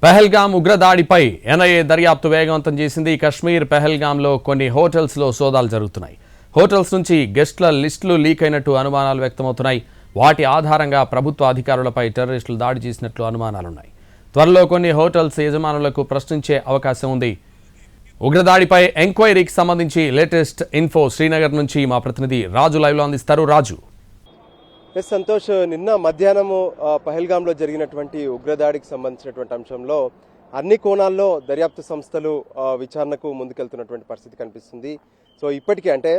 Pahalgam ఉగ్రదాడిపై NIA దర్యాప్తు వేగవంతం చేసింది. కశ్మీర్ పహల్గామ్లో కొన్ని హోటల్స్లో సోదాలు జరుగుతున్నాయి. హోటల్స్ నుంచి గెస్ట్ల లిస్టులు లీక్ అయినట్టు అనుమానాలు వ్యక్తమవుతున్నాయి. వాటి ఆధారంగా ప్రభుత్వ అధికారులపై టెర్రరిస్టులు దాడి చేసినట్లు అనుమానాలున్నాయి. త్వరలో కొన్ని హోటల్స్ యజమానులకు ప్రశ్నించే అవకాశం ఉంది. ఉగ్రదాడిపై ఎంక్వైరీకి సంబంధించి లేటెస్ట్ ఇన్ఫో శ్రీనగర్ నుంచి మా ప్రతినిధి రాజు లైవ్లో అందిస్తారు. రాజు. సంతోష్, నిన్న మధ్యాహ్నము పహల్గామ్లో జరిగినటువంటి ఉగ్రదాడికి సంబంధించినటువంటి అంశంలో అన్ని కోణాల్లో దర్యాప్తు సంస్థలు విచారణకు ముందుకెళ్తున్నటువంటి పరిస్థితి కనిపిస్తుంది. సో ఇప్పటికే అంటే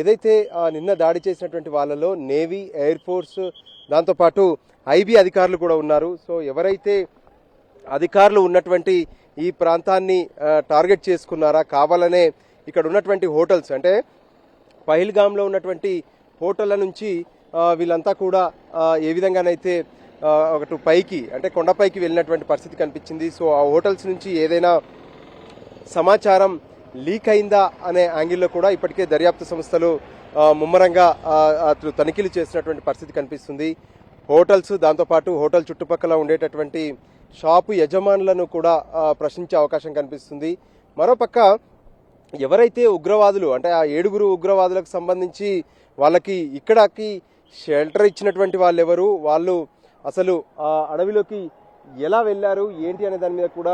ఏదైతే నిన్న దాడి చేసినటువంటి వాళ్ళలో నేవీ, ఎయిర్ ఫోర్స్, దాంతోపాటు ఐబీ అధికారులు కూడా ఉన్నారు. సో ఎవరైతే అధికారులు ఉన్నటువంటి ఈ ప్రాంతాన్ని టార్గెట్ చేసుకున్నారా, కావాలనే ఇక్కడ ఉన్నటువంటి హోటల్స్ అంటే పహల్గామ్లో ఉన్నటువంటి హోటళ్ల నుంచి వీళ్ళంతా కూడా ఏ విధంగానైతే ఒకటి పైకి అంటే కొండపైకి వెళ్ళినటువంటి పరిస్థితి కనిపించింది. సో ఆ హోటల్స్ నుంచి ఏదైనా సమాచారం లీక్ అయిందా అనే యాంగిల్లో కూడా ఇప్పటికే దర్యాప్తు సంస్థలు ముమ్మరంగా తనిఖీలు చేసినటువంటి పరిస్థితి కనిపిస్తుంది. హోటల్స్, దాంతోపాటు హోటల్ చుట్టుపక్కల ఉండేటటువంటి షాపు యజమానులను కూడా ప్రశ్నించే అవకాశం కనిపిస్తుంది. మరోపక్క ఎవరైతే ఉగ్రవాదులు అంటే ఆ 7 ఉగ్రవాదులకు సంబంధించి వాళ్ళకి ఇక్కడకి షెల్టర్ ఇచ్చినటువంటి వాళ్ళు ఎవరు, వాళ్ళు అసలు ఆ అడవిలోకి ఎలా వెళ్ళారు ఏంటి అనే దాని మీద కూడా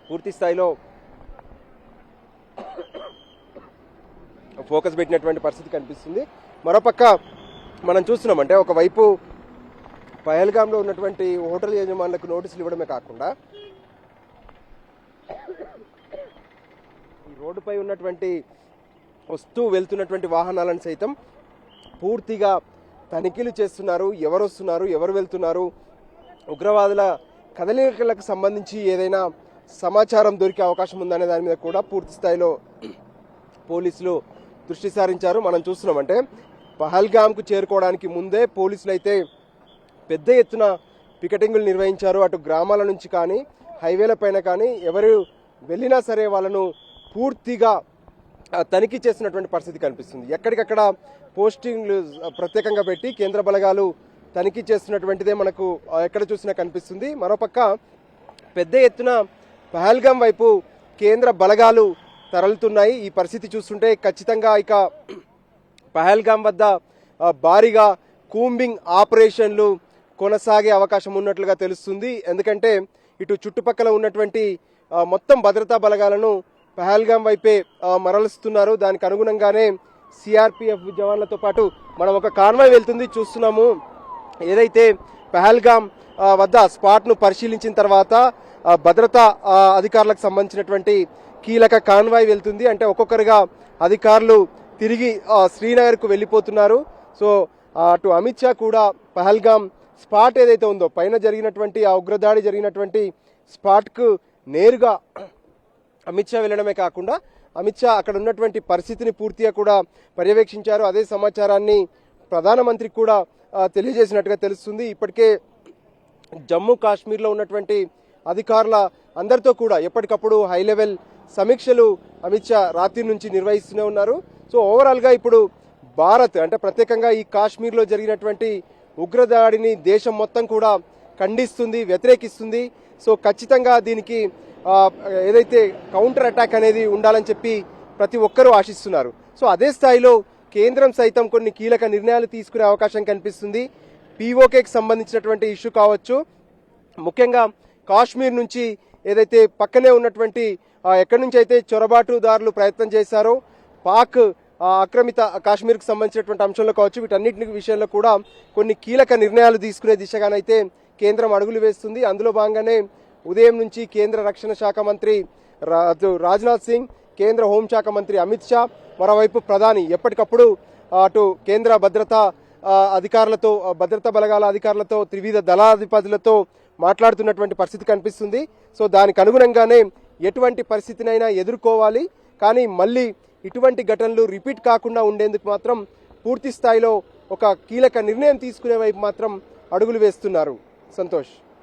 పూర్తి స్థాయిలో ఫోకస్ పెట్టినటువంటి పరిస్థితి కనిపిస్తుంది. మరోపక్క మనం చూస్తున్నాం అంటే ఒకవైపు పహల్గామ్లో ఉన్నటువంటి హోటల్ యజమానులకు నోటీసులు ఇవ్వడమే కాకుండా ఈ రోడ్డుపై ఉన్నటువంటి వస్తూ వెళ్తున్నటువంటి వాహనాలను సైతం పూర్తిగా తనిఖీలు చేస్తున్నారు. ఎవరు వస్తున్నారు, ఎవరు వెళ్తున్నారు, ఉగ్రవాదుల కదలికలకు సంబంధించి ఏదైనా సమాచారం దొరికే అవకాశం ఉందనే దాని మీద కూడా పూర్తి స్థాయిలో పోలీసులు దృష్టి సారించారు. మనం చూస్తున్నామంటే పహల్గామ్కు చేరుకోవడానికి ముందే పోలీసులు అయితే పెద్ద ఎత్తున పికెటింగులు నిర్వహించారు. అటు గ్రామాల నుంచి కానీ హైవేల పైన కానీ ఎవరు వెళ్ళినా సరే వాళ్ళను పూర్తిగా తనిఖీ చేసినటువంటి పరిస్థితి కనిపిస్తుంది. ఎక్కడికక్కడ పోస్టింగ్లు ప్రత్యేకంగా పెట్టి కేంద్ర బలగాలు తనిఖీ చేస్తున్నటువంటిదే మనకు ఎక్కడ చూసినా కనిపిస్తుంది. మరోపక్క పెద్ద ఎత్తున పహల్గామ్ వైపు కేంద్ర బలగాలు తరలుతున్నాయి. ఈ పరిస్థితి చూస్తుంటే ఖచ్చితంగా ఇక పహల్గామ్ వద్ద భారీగా కూంబింగ్ ఆపరేషన్లు కొనసాగే అవకాశం ఉన్నట్లుగా తెలుస్తుంది. ఎందుకంటే ఇటు చుట్టుపక్కల ఉన్నటువంటి మొత్తం భద్రతా బలగాలను పహల్గామ్ వైపే మరలుస్తున్నారు. దానికి అనుగుణంగానే సిఆర్పిఎఫ్ జవాన్లతో పాటు మనం ఒక కాన్వాయ్ వెళ్తుంది చూస్తున్నాము. ఏదైతే పహల్గామ్ వద్ద స్పాట్ను పరిశీలించిన తర్వాత భద్రతా అధికారులకు సంబంధించినటువంటి కీలక కాన్వాయ్ వెళ్తుంది. అంటే ఒక్కొక్కరుగా అధికారులు తిరిగి శ్రీనగర్కు వెళ్ళిపోతున్నారు. సో అటు అమిత్ షా కూడా పహల్గామ్ స్పాట్ ఏదైతే ఉందో పైన జరిగినటువంటి ఆ ఉగ్రదాడి జరిగినటువంటి స్పాట్కు నేరుగా అమిత్ షా వెళ్ళడమే కాకుండా అమిత్ షా అక్కడ ఉన్నటువంటి పరిస్థితిని పూర్తిగా కూడా పర్యవేక్షించారు. అదే సమాచారాన్ని ప్రధానమంత్రికి కూడా తెలియజేసినట్టుగా తెలుస్తుంది. ఇప్పటికే జమ్మూ కాశ్మీర్లో ఉన్నటువంటి అధికారుల అందరితో కూడా ఎప్పటికప్పుడు హై లెవెల్ సమీక్షలు అమిత్ షా రాత్రి నుంచి నిర్వహిస్తూనే ఉన్నారు. సో ఓవరాల్గా ఇప్పుడు భారత్ అంటే ప్రత్యేకంగా ఈ కాశ్మీర్లో జరిగినటువంటి ఉగ్రదాడిని దేశం మొత్తం కూడా ఖండిస్తుంది, వ్యతిరేకిస్తుంది. సో ఖచ్చితంగా దీనికి ఏదైతే కౌంటర్ అటాక్ అనేది ఉండాలని చెప్పి ప్రతి ఒక్కరూ ఆశిస్తున్నారు. సో అదే స్థాయిలో కేంద్రం సైతం కొన్ని కీలక నిర్ణయాలు తీసుకునే అవకాశం కనిపిస్తుంది. పీఓకేకి సంబంధించినటువంటి ఇష్యూ కావచ్చు, ముఖ్యంగా కాశ్మీర్ నుంచి ఏదైతే పక్కనే ఉన్నటువంటి ఎక్కడి నుంచి అయితే చొరబాటుదారులు ప్రయత్నం చేశారో పాక్ ఆక్రమిత కాశ్మీర్కు సంబంధించినటువంటి అంశంలో కావచ్చు, వీటన్నిటి విషయంలో కూడా కొన్ని కీలక నిర్ణయాలు తీసుకునే దిశగానైతే కేంద్రం అడుగులు వేస్తుంది. అందులో భాగంగానే ఉదయం నుంచి కేంద్ర రక్షణ శాఖ మంత్రి రాజ్నాథ్ సింగ్, కేంద్ర హోంశాఖ మంత్రి అమిత్ షా, మరోవైపు ప్రధాని ఎప్పటికప్పుడు అటు కేంద్ర భద్రతా అధికారులతో, భద్రతా బలగాల అధికారులతో, త్రివిధ దళాధిపతులతో మాట్లాడుతున్నటువంటి పరిస్థితి కనిపిస్తుంది. సో దానికి అనుగుణంగానే ఎటువంటి పరిస్థితినైనా ఎదుర్కోవాలి, కానీ మళ్ళీ ఇటువంటి ఘటనలు రిపీట్ కాకుండా ఉండేందుకు మాత్రం పూర్తి స్థాయిలో ఒక కీలక నిర్ణయం తీసుకునే వైపు మాత్రం అడుగులు వేస్తున్నారు. సంతోష్.